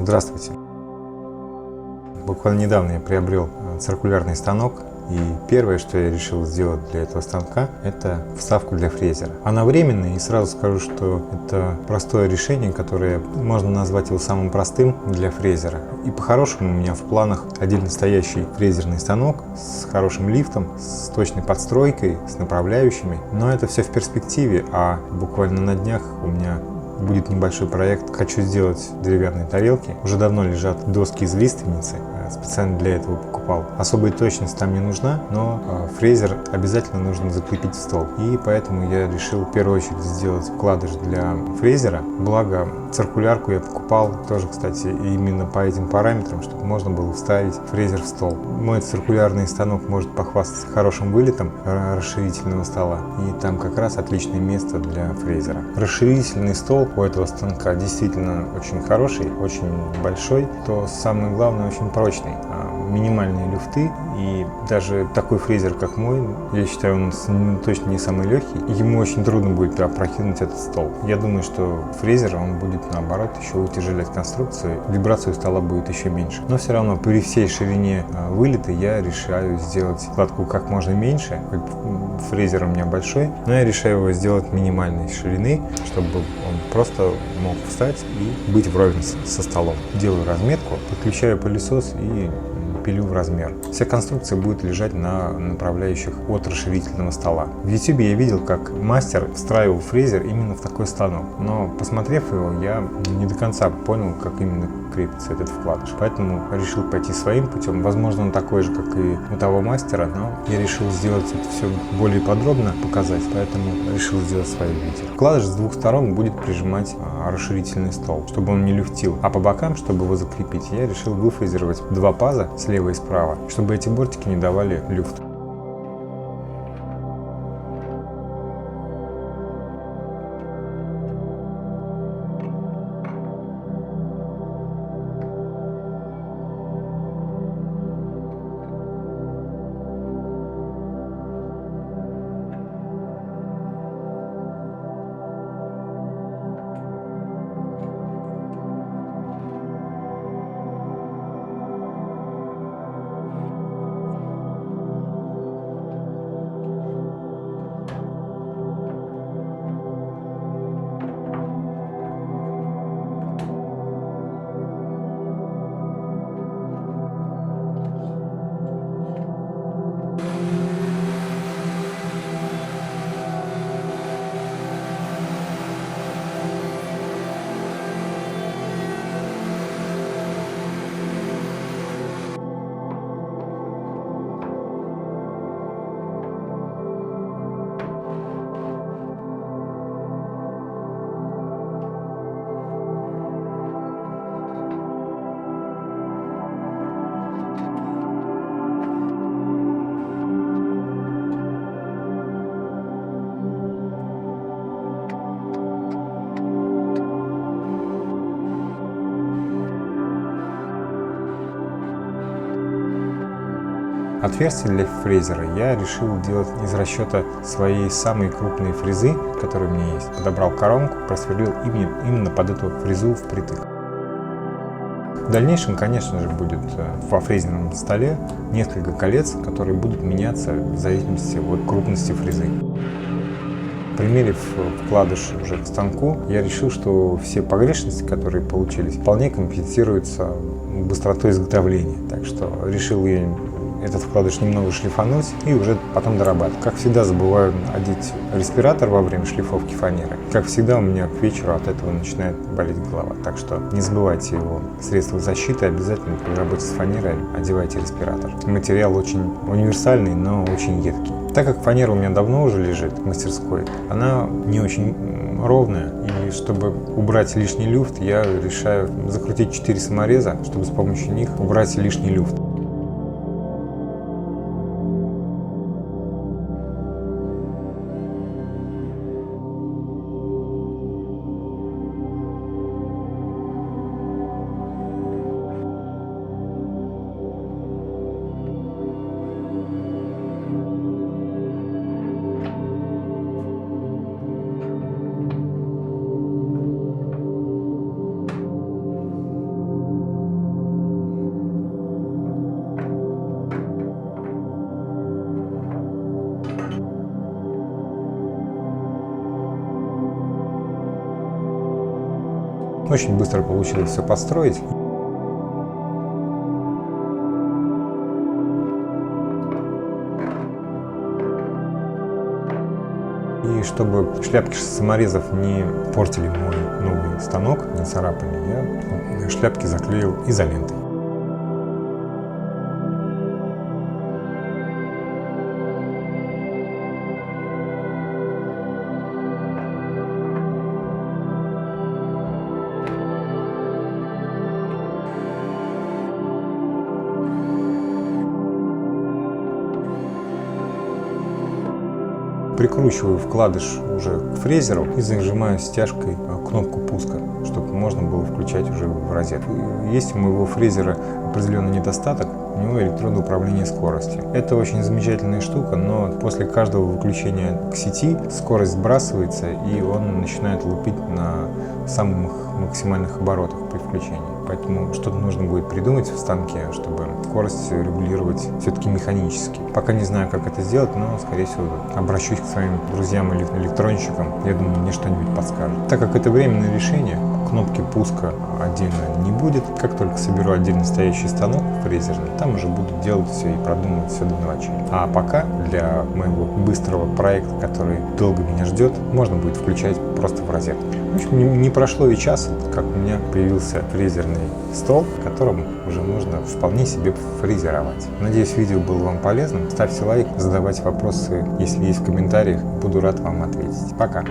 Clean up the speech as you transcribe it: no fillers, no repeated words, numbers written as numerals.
Здравствуйте! Буквально недавно я приобрел циркулярный станок, и первое, что я решил сделать для этого станка, это вставку для фрезера. Она временная, и сразу скажу, что это простое решение, которое можно назвать его самым простым для фрезера. И по-хорошему у меня в планах один настоящий фрезерный станок с хорошим лифтом, с точной подстройкой, с направляющими. Но это все в перспективе, а буквально на днях у меня будет небольшой проект. Хочу сделать деревянные тарелки. Уже давно лежат доски из лиственницы. Специально для этого покупал. Особая точность там не нужна, но фрезер обязательно нужно закрепить в стол. И поэтому я решил в первую очередь сделать вкладыш для фрезера. Благо циркулярку я покупал тоже, кстати, именно по этим параметрам, чтобы можно было вставить фрезер в стол. Мой циркулярный станок может похвастаться хорошим вылетом расширительного стола. И там как раз отличное место для фрезера. Расширительный стол у этого станка действительно очень хороший, очень большой. То самое главное, очень прочный. Минимальные люфты, и даже такой фрезер, как мой, я считаю, он точно не самый легкий, ему очень трудно будет опрокинуть этот стол. Я думаю, что фрезер, он будет наоборот еще утяжелять конструкцию, вибрация у стола будет еще меньше. Но все равно при всей ширине вылета я решаю сделать вкладку как можно меньше. Фрезер у меня большой, но я решаю его сделать минимальной ширины, чтобы он просто мог встать и быть вровень со столом. Делаю разметку, подключаю пылесос и пилю в размер. Вся конструкция будет лежать на направляющих от расширительного стола. В YouTube я видел, как мастер встраивал фрезер именно в такой станок, но посмотрев его, я не до конца понял, как именно крепится этот вкладыш. Поэтому решил пойти своим путем. Возможно, он такой же, как и у того мастера, но я решил сделать это все более подробно, показать, поэтому решил сделать свое видео. Вкладыш с двух сторон будет прижимать расширительный стол, чтобы он не люфтил. А по бокам, чтобы его закрепить, я решил выфрезеровать два паза слева и справа, чтобы эти бортики не давали люфт. Отверстие для фрезера я решил делать из расчета своей самой крупной фрезы, которая у меня есть. Подобрал коронку, просверлил именно под эту фрезу впритык. В дальнейшем, конечно же, будет во фрезерном столе несколько колец, которые будут меняться в зависимости от крупности фрезы. Примерив вкладыш уже к станку, я решил, что все погрешности, которые получились, вполне компенсируются быстротой изготовления. Так что решил я этот вкладыш немного шлифануть и уже потом дорабатывать. Как всегда, забываю одеть респиратор во время шлифовки фанеры. Как всегда, у меня к вечеру от этого начинает болеть голова. Так что не забывайте его средства защиты, обязательно при работе с фанерой одевайте респиратор. Материал очень универсальный, но очень едкий. Так как фанера у меня давно уже лежит в мастерской, она не очень ровная, и чтобы убрать лишний люфт, я решаю закрутить 4 самореза, чтобы с помощью них убрать лишний люфт. Очень быстро получилось все построить. И чтобы шляпки саморезов не портили мой новый станок, не царапали, я шляпки заклеил изолентой. Прикручиваю вкладыш уже к фрезеру и зажимаю стяжкой кнопку пуска, чтобы можно было включать уже в розетку. Есть у моего фрезера определенный недостаток, у него электронное управление скоростью. Это очень замечательная штука, но после каждого выключения к сети скорость сбрасывается и он начинает лупить на самых максимальных оборотах при включении. Поэтому что-то нужно будет придумать в станке, чтобы скорость регулировать все-таки механически. Пока не знаю, как это сделать, но, скорее всего, обращусь к своим друзьям или электронщикам. Я думаю, мне что-нибудь подскажут. Так как это временное решение, кнопки пуска отдельно не будет. Как только соберу отдельно стоящий станок фрезерный, там уже буду делать все и продумывать все до мелочей. А пока для моего быстрого проекта, который долго меня ждет, можно будет включать просто в розетку. В общем, не прошло и часа, как у меня появился фрезерный стол, в котором уже можно вполне себе фрезеровать. Надеюсь, видео было вам полезным. Ставьте лайк, задавайте вопросы, если есть в комментариях. Буду рад вам ответить. Пока!